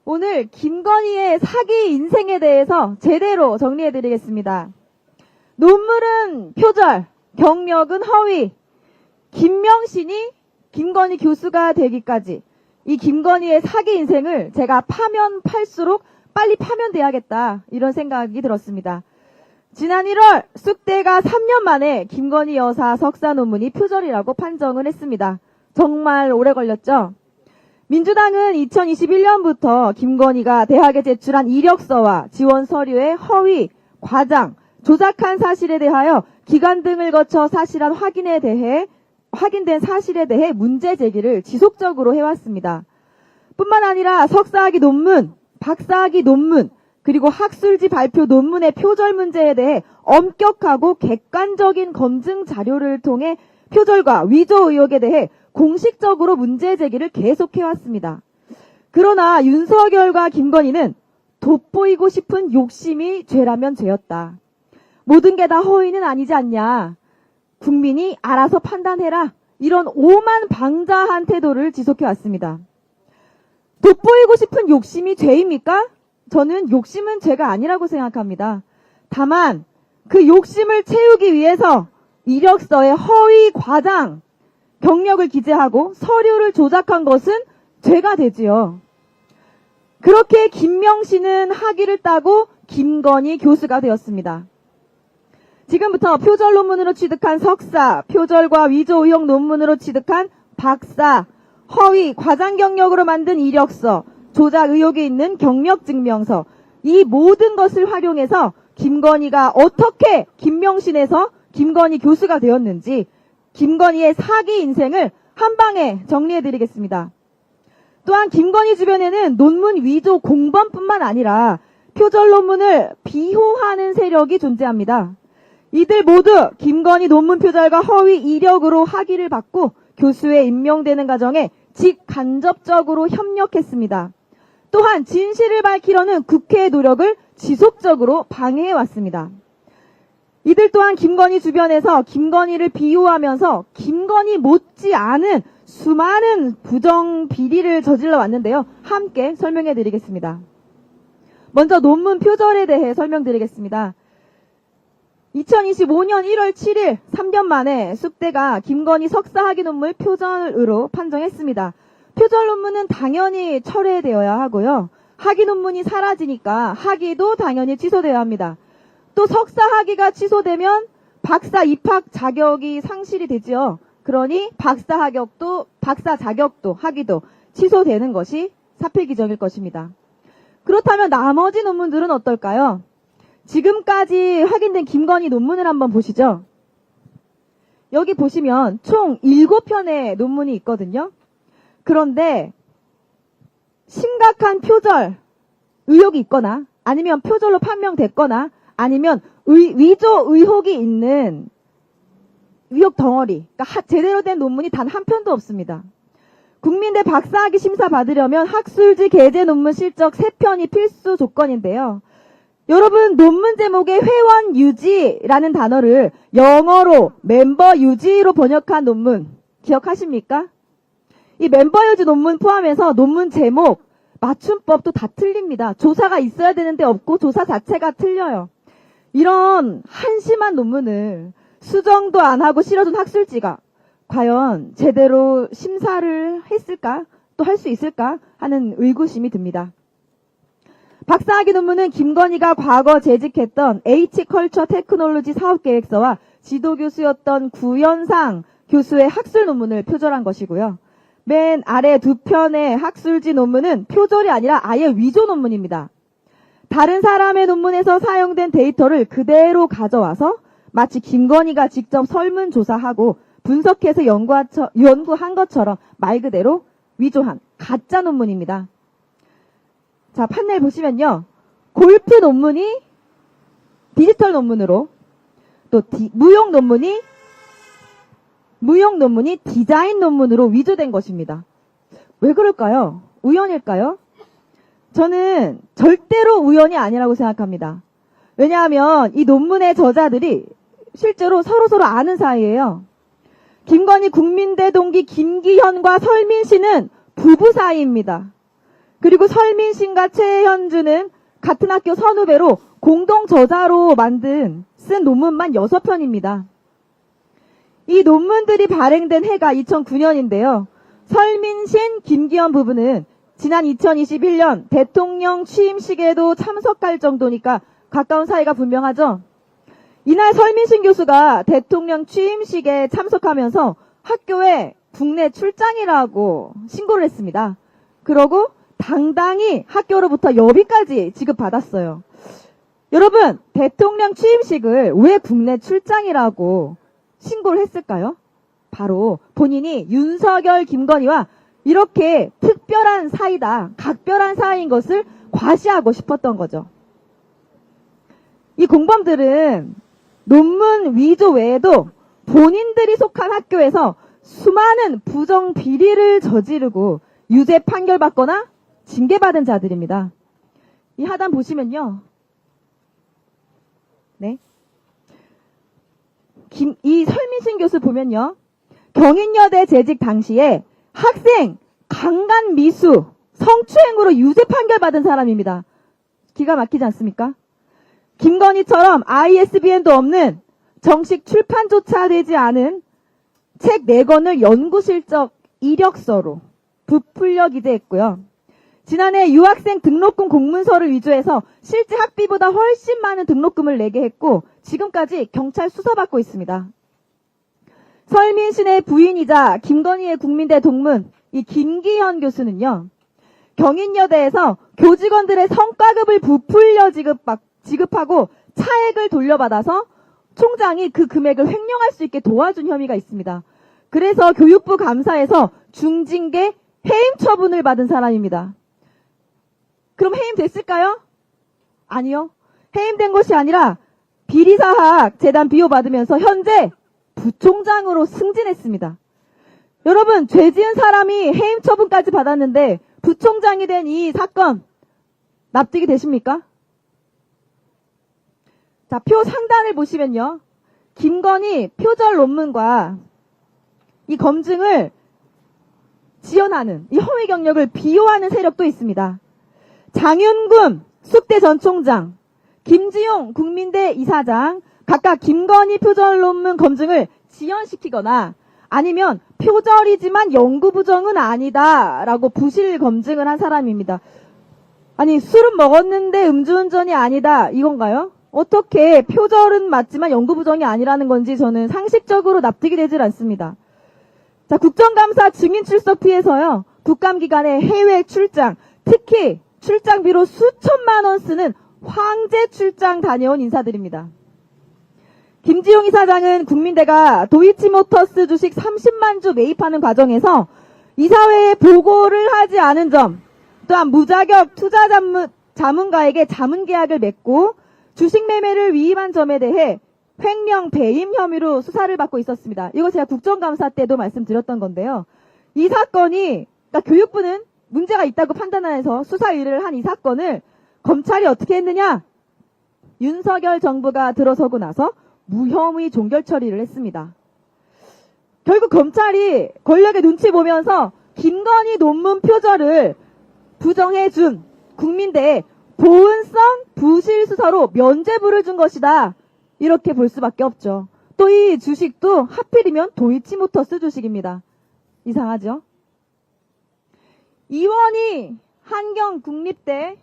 오늘 김건희의 사기 인생에 대해서 제대로 정리해드리겠습니다. 논문은 표절, 경력은 허위, 김명신이 김건희 교수가 되기까지 이 김건희의 사기 인생을 제가 파면 팔수록 빨리 파면돼야겠다 이런 생각이 들었습니다. 지난 1월 쑥대가 3년 만에 김건희 여사 석사 논문이 표절이라고 판정을 했습니다. 정말 오래 걸렸죠? 민주당은 2021년부터 김건희가 대학에 제출한 이력서와 지원 서류의 허위, 과장, 조작한 사실에 대하여 기관 등을 거쳐 확인된 사실에 대해 문제 제기를 지속적으로 해왔습니다. 뿐만 아니라 석사학위 논문, 박사학위 논문, 그리고 학술지 발표 논문의 표절 문제에 대해 엄격하고 객관적인 검증 자료를 통해 표절과 위조 의혹에 대해 공식적으로 문제 제기를 계속해왔습니다. 그러나 윤석열과 김건희는 돋보이고 싶은 욕심이 죄라면 죄였다. 모든 게 다 허위는 아니지 않냐. 국민이 알아서 판단해라. 이런 오만방자한 태도를 지속해왔습니다. 돋보이고 싶은 욕심이 죄입니까? 저는 욕심은 죄가 아니라고 생각합니다. 다만 그 욕심을 채우기 위해서 이력서에 허위, 과장, 경력을 기재하고 서류를 조작한 것은 죄가 되지요. 그렇게 김명신은 학위를 따고 김건희 교수가 되었습니다. 지금부터 표절 논문으로 취득한 석사, 표절과 위조 의혹 논문으로 취득한 박사, 허위, 과장 경력으로 만든 이력서, 조작 의혹이 있는 경력증명서, 이 모든 것을 활용해서 김건희가 어떻게 김명신에서 김건희 교수가 되었는지 김건희의 사기 인생을 한 방에 정리해드리겠습니다. 또한 김건희 주변에는 논문 위조 공범뿐만 아니라 표절 논문을 비호하는 세력이 존재합니다. 이들 모두 김건희 논문 표절과 허위 이력으로 학위를 받고 교수에 임명되는 과정에 직간접적으로 협력했습니다. 또한 진실을 밝히려는 국회의 노력을 지속적으로 방해해왔습니다. 이들 또한 김건희 주변에서 김건희를 비호하면서 김건희 못지 않은 수많은 부정 비리를 저질러 왔는데요. 함께 설명해 드리겠습니다. 먼저 논문 표절에 대해 설명드리겠습니다. 2025년 1월 7일 3년 만에 쑥대가 김건희 석사 학위 논문 표절으로 판정했습니다. 표절 논문은 당연히 철회되어야 하고요. 학위 논문이 사라지니까 학위도 당연히 취소되어야 합니다. 또 석사 학위가 취소되면 박사 입학 자격이 상실이 되죠. 그러니 박사 자격도 학위도 취소되는 것이 사필 규정일 것입니다. 그렇다면 나머지 논문들은 어떨까요? 지금까지 확인된 김건희 논문을 한번 보시죠. 여기 보시면 총 7편의 논문이 있거든요. 그런데 심각한 표절 의혹이 있거나 아니면 표절로 판명됐거나 아니면 위조 의혹이 있는 의혹 덩어리, 그러니까 제대로 된 논문이 단 한 편도 없습니다. 국민대 박사학위 심사 받으려면 학술지 게재 논문 실적 3편이 필수 조건인데요. 여러분, 논문 제목에 회원 유지라는 단어를 영어로 멤버 유지로 번역한 논문 기억하십니까? 이 멤버 유지 논문 포함해서 논문 제목, 맞춤법도 다 틀립니다. 조사가 있어야 되는데 없고 조사 자체가 틀려요. 이런 한심한 논문을 수정도 안 하고 실어준 학술지가 과연 제대로 심사를 했을까? 또 할 수 있을까? 하는 의구심이 듭니다. 박사학위 논문은 김건희가 과거 재직했던 H컬처 테크놀로지 사업계획서와 지도교수였던 구현상 교수의 학술 논문을 표절한 것이고요. 맨 아래 2편의 학술지 논문은 표절이 아니라 아예 위조 논문입니다. 다른 사람의 논문에서 사용된 데이터를 그대로 가져와서 마치 김건희가 직접 설문조사하고 분석해서 연구한 것처럼 말 그대로 위조한 가짜 논문입니다. 자, 판넬 보시면요. 골프 논문이 디지털 논문으로, 또 무용 논문이 디자인 논문으로 위조된 것입니다. 왜 그럴까요? 우연일까요? 저는 절대로 우연이 아니라고 생각합니다. 왜냐하면 이 논문의 저자들이 실제로 서로서로 아는 사이예요. 김건희 국민대 동기 김기현과 설민 씨는 부부 사이입니다. 그리고 설민신과 최현주는 같은 학교 선후배로 공동 저자로 쓴 논문만 6편입니다. 이 논문들이 발행된 해가 2009년인데요. 설민신, 김기현 부부는 지난 2021년 대통령 취임식에도 참석할 정도니까 가까운 사이가 분명하죠. 이날 설민신 교수가 대통령 취임식에 참석하면서 학교에 국내 출장이라고 신고를 했습니다. 그러고 당당히 학교로부터 여비까지 지급받았어요. 여러분, 대통령 취임식을 왜 국내 출장이라고 신고를 했을까요? 바로 본인이 윤석열, 김건희와 이렇게 특별한 사이다, 각별한 사이인 것을 과시하고 싶었던 거죠. 이 공범들은 논문 위조 외에도 본인들이 속한 학교에서 수많은 부정 비리를 저지르고 유죄 판결받거나 징계받은 자들입니다. 이 하단 보시면요. 네. 이 설민신 교수 보면요. 경인여대 재직 당시에 학생 강간 미수, 성추행으로 유죄 판결받은 사람입니다. 기가 막히지 않습니까? 김건희처럼 ISBN도 없는 정식 출판조차 되지 않은 책 4권을 연구실적 이력서로 부풀려 기재했고요. 지난해 유학생 등록금 공문서를 위조해서 실제 학비보다 훨씬 많은 등록금을 내게 했고 지금까지 경찰 수사받고 있습니다. 설민신의 부인이자 김건희의 국민대 동문 이 김기현 교수는요. 경인여대에서 교직원들의 성과급을 부풀려 지급하고 차액을 돌려받아서 총장이 그 금액을 횡령할 수 있게 도와준 혐의가 있습니다. 그래서 교육부 감사에서 중징계 해임 처분을 받은 사람입니다. 그럼 해임됐을까요? 아니요. 해임된 것이 아니라 비리사학 재단 비호받으면서 현재 부총장으로 승진했습니다. 여러분, 죄 지은 사람이 해임 처분까지 받았는데 부총장이 된 이 사건 납득이 되십니까? 자, 표 상단을 보시면요. 김건희 표절 논문과 이 검증을 지연하는 이 허위 경력을 비호하는 세력도 있습니다. 장윤금 숙대 전 총장, 김지용 국민대 이사장 각각 김건희 표절 논문 검증을 지연시키거나 아니면 표절이지만 연구 부정은 아니다라고 부실 검증을 한 사람입니다. 아니, 술은 먹었는데 음주운전이 아니다 이건가요? 어떻게 표절은 맞지만 연구 부정이 아니라는 건지 저는 상식적으로 납득이 되질 않습니다. 자, 국정감사 증인 출석 피해서요. 국감기간에 해외 출장, 특히 출장비로 수천만 원 쓰는 황제 출장 다녀온 인사들입니다. 김지용 이사장은 국민대가 도이치모터스 주식 30만 주 매입하는 과정에서 이사회에 보고를 하지 않은 점, 또한 무자격 투자 자문가에게 자문 계약을 맺고 주식 매매를 위임한 점에 대해 횡령 배임 혐의로 수사를 받고 있었습니다. 이거 제가 국정감사 때도 말씀드렸던 건데요. 이 사건이, 그러니까 교육부는 문제가 있다고 판단해서 수사 의뢰를 한 이 사건을 검찰이 어떻게 했느냐? 윤석열 정부가 들어서고 나서 무혐의 종결 처리를 했습니다. 결국 검찰이 권력의 눈치 보면서 김건희 논문 표절을 부정해준 국민대에 보은성 부실 수사로 면죄부를 준 것이다. 이렇게 볼 수밖에 없죠. 또 이 주식도 하필이면 도이치모터스 주식입니다. 이상하죠? 이원희 한경국립대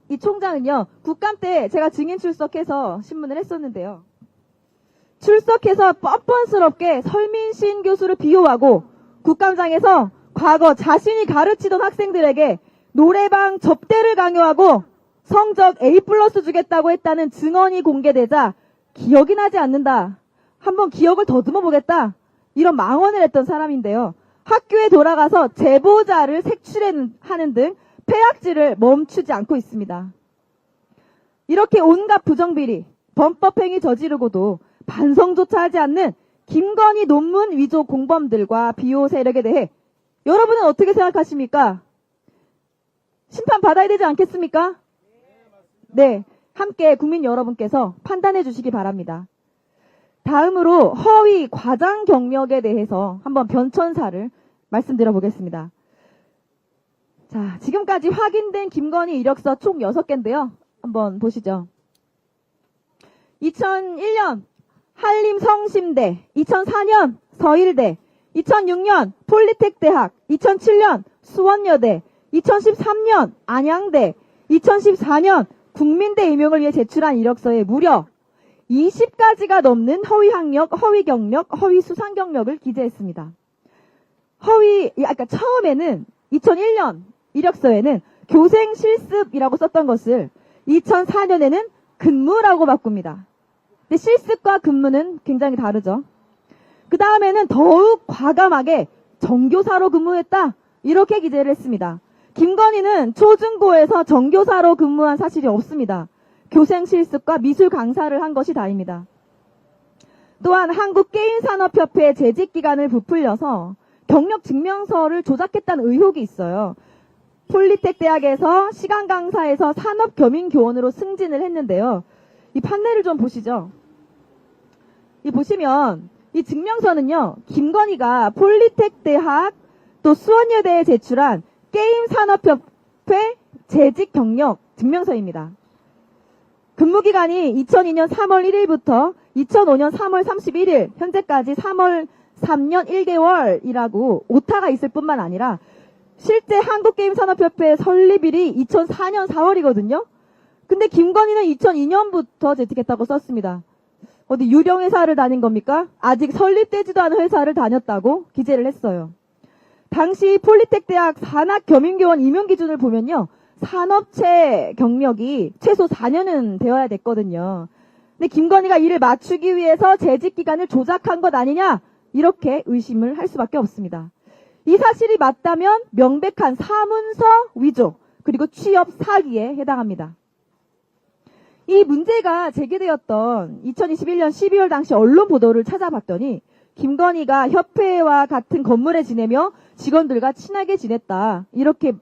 이 총장은요. 국감 때 제가 증인 출석해서 신문을 했었는데요. 출석해서 뻔뻔스럽게 설민신 교수를 비호하고 국감장에서 과거 자신이 가르치던 학생들에게 노래방 접대를 강요하고 성적 A+ 주겠다고 했다는 증언이 공개되자 기억이 나지 않는다. 한번 기억을 더듬어 보겠다. 이런 망언을 했던 사람인데요. 학교에 돌아가서 제보자를 색출하는 등 폐악질을 멈추지 않고 있습니다. 이렇게 온갖 부정비리, 범법행위 저지르고도 반성조차 하지 않는 김건희 논문 위조 공범들과 비호 세력에 대해 여러분은 어떻게 생각하십니까? 심판받아야 되지 않겠습니까? 네, 함께 국민 여러분께서 판단해 주시기 바랍니다. 다음으로 허위 과장 경력에 대해서 한번 변천사를 말씀드려 보겠습니다. 자, 지금까지 확인된 김건희 이력서 총 6개인데요. 한번 보시죠. 2001년 한림성심대, 2004년 서일대, 2006년 폴리텍대학, 2007년 수원여대, 2013년 안양대, 2014년 국민대 임용을 위해 제출한 이력서에 무려 20가지가 넘는 허위 학력, 허위 경력, 허위 수상 경력을 기재했습니다. 그러니까 처음에는 2001년 이력서에는 교생 실습이라고 썼던 것을 2004년에는 근무라고 바꿉니다. 근데 실습과 근무는 굉장히 다르죠. 그 다음에는 더욱 과감하게 정교사로 근무했다. 이렇게 기재를 했습니다. 김건희는 초중고에서 정교사로 근무한 사실이 없습니다. 교생 실습과 미술 강사를 한 것이 다입니다. 또한 한국게임산업협회 재직기간을 부풀려서 경력 증명서를 조작했다는 의혹이 있어요. 폴리텍 대학에서 시간 강사에서 산업교민교원으로 승진을 했는데요. 이 판례를 좀 보시죠. 이 보시면 이 증명서는요. 김건희가 폴리텍 대학 또 수원여대에 제출한 게임산업협회 재직 경력 증명서입니다. 근무기간이 2002년 3월 1일부터 2005년 3월 31일 현재까지 3년 1개월이라고 오타가 있을 뿐만 아니라 실제 한국게임산업협회 설립일이 2004년 4월이거든요. 근데 김건희는 2002년부터 재직했다고 썼습니다. 어디 유령회사를 다닌 겁니까? 아직 설립되지도 않은 회사를 다녔다고 기재를 했어요. 당시 폴리텍 대학 산학교민교원 임용 기준을 보면요. 산업체 경력이 최소 4년은 되어야 됐거든요. 근데 김건희가 이를 맞추기 위해서 재직 기간을 조작한 것 아니냐? 이렇게 의심을 할 수밖에 없습니다. 이 사실이 맞다면 명백한 사문서 위조 그리고 취업 사기에 해당합니다. 이 문제가 제기되었던 2021년 12월 당시 언론 보도를 찾아봤더니 김건희가 협회와 같은 건물에 지내며 직원들과 친하게 지냈다. 이렇게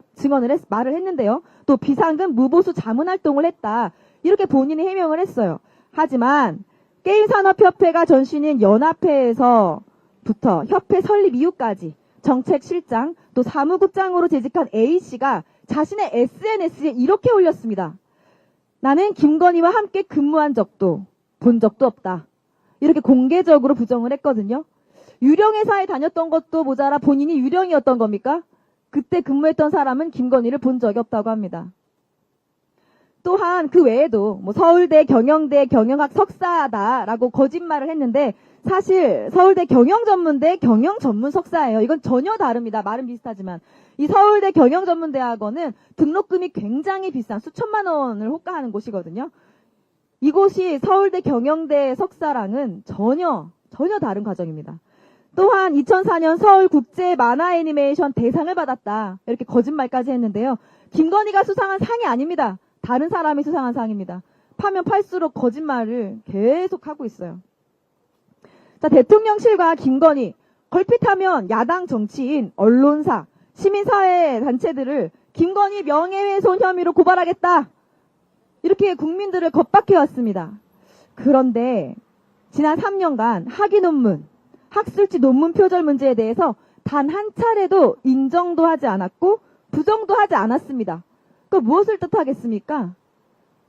말을 했는데요. 또 비상금 무보수 자문활동을 했다. 이렇게 본인이 해명을 했어요. 하지만 게임산업협회가 전신인 연합회에서부터 협회 설립 이후까지 정책실장 또 사무국장으로 재직한 A씨가 자신의 SNS에 이렇게 올렸습니다. 나는 김건희와 함께 근무한 적도 본 적도 없다. 이렇게 공개적으로 부정을 했거든요. 유령회사에 다녔던 것도 모자라 본인이 유령이었던 겁니까? 그때 근무했던 사람은 김건희를 본 적이 없다고 합니다. 또한 그 외에도 서울대 경영대 경영학 석사다라고 거짓말을 했는데 사실 서울대 경영전문대 경영전문 석사예요. 이건 전혀 다릅니다. 말은 비슷하지만. 이 서울대 경영전문대학원은 등록금이 굉장히 비싼 수천만 원을 호가하는 곳이거든요. 이곳이 서울대 경영대 석사랑은 전혀 다른 과정입니다. 또한 2004년 서울국제만화애니메이션 대상을 받았다. 이렇게 거짓말까지 했는데요. 김건희가 수상한 상이 아닙니다. 다른 사람이 수상한 상입니다. 파면 팔수록 거짓말을 계속 하고 있어요. 자, 대통령실과 김건희, 걸핏하면 야당 정치인, 언론사, 시민사회 단체들을 김건희 명예훼손 혐의로 고발하겠다. 이렇게 국민들을 겁박해왔습니다. 그런데 지난 3년간 학위 논문, 학술지 논문 표절 문제에 대해서 단 한 차례도 인정도 하지 않았고 부정도 하지 않았습니다. 그 무엇을 뜻하겠습니까?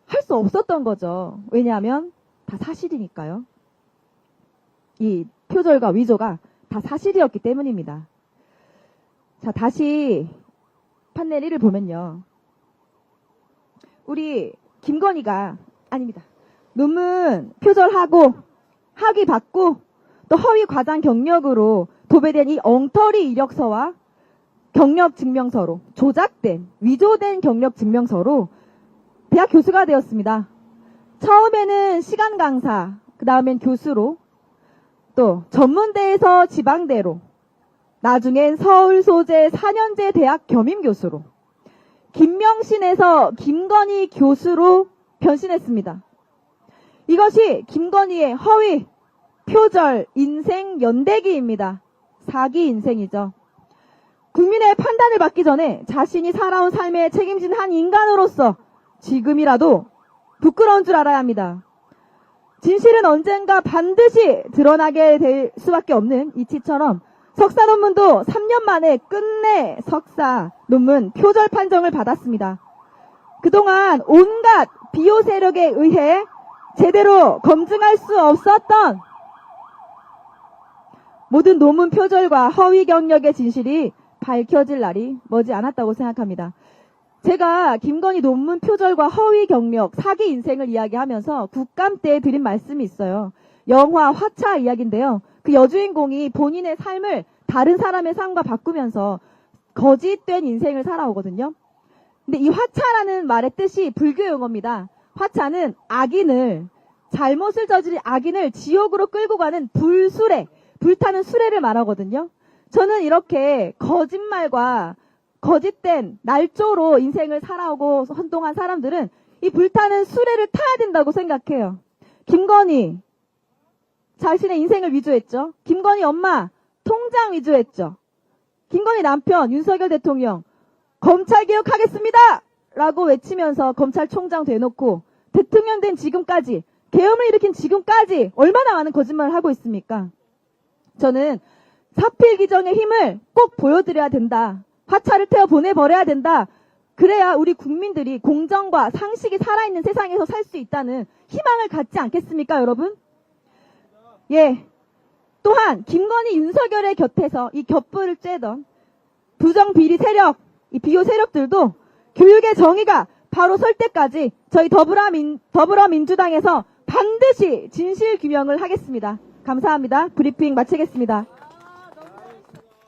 할 수 없었던 거죠. 왜냐하면 다 사실이니까요. 이 표절과 위조가 다 사실이었기 때문입니다. 자, 다시 판넬 1을 보면요. 우리 김건희가 아닙니다. 논문 표절하고 학위 받고 또 허위 과장 경력으로 도배된 이 엉터리 이력서와 경력 증명서로 조작된 위조된 경력 증명서로 대학 교수가 되었습니다. 처음에는 시간 강사, 그 다음엔 교수로 또 전문대에서 지방대로 나중엔 서울 소재 4년제 대학 겸임교수로 김명신에서 김건희 교수로 변신했습니다. 이것이 김건희의 허위, 표절, 인생 연대기입니다. 사기 인생이죠. 국민의 판단을 받기 전에 자신이 살아온 삶에 책임진 한 인간으로서 지금이라도 부끄러운 줄 알아야 합니다. 진실은 언젠가 반드시 드러나게 될 수밖에 없는 이치처럼 석사 논문도 3년 만에 끝내 석사 논문 표절 판정을 받았습니다. 그동안 온갖 비호 세력에 의해 제대로 검증할 수 없었던 모든 논문 표절과 허위 경력의 진실이 밝혀질 날이 머지 않았다고 생각합니다. 제가 김건희 논문 표절과 허위 경력, 사기 인생을 이야기하면서 국감 때 드린 말씀이 있어요. 영화 화차 이야기인데요. 그 여주인공이 본인의 삶을 다른 사람의 삶과 바꾸면서 거짓된 인생을 살아오거든요. 근데 이 화차라는 말의 뜻이 불교 용어입니다. 화차는 악인을, 잘못을 저지른 악인을 지옥으로 끌고 가는 불수레, 불타는 수레를 말하거든요. 저는 이렇게 거짓말과 거짓된 날조로 인생을 살아오고 헌동한 사람들은 이 불타는 수레를 타야 된다고 생각해요. 김건희 자신의 인생을 위조했죠. 김건희 엄마 통장 위조했죠. 김건희 남편 윤석열 대통령 검찰개혁하겠습니다! 라고 외치면서 검찰총장 돼놓고 대통령 된 지금까지, 계엄을 일으킨 지금까지 얼마나 많은 거짓말을 하고 있습니까? 저는 사필기정의 힘을 꼭 보여드려야 된다. 화차를 태워 보내버려야 된다. 그래야 우리 국민들이 공정과 상식이 살아있는 세상에서 살 수 있다는 희망을 갖지 않겠습니까, 여러분? 예. 또한 김건희 윤석열의 곁에서 이 겹불을 쬐던 부정비리 세력, 이 비호 세력들도 교육의 정의가 바로 설 때까지 저희 더불어민주당에서 반드시 진실규명을 하겠습니다. 감사합니다. 브리핑 마치겠습니다.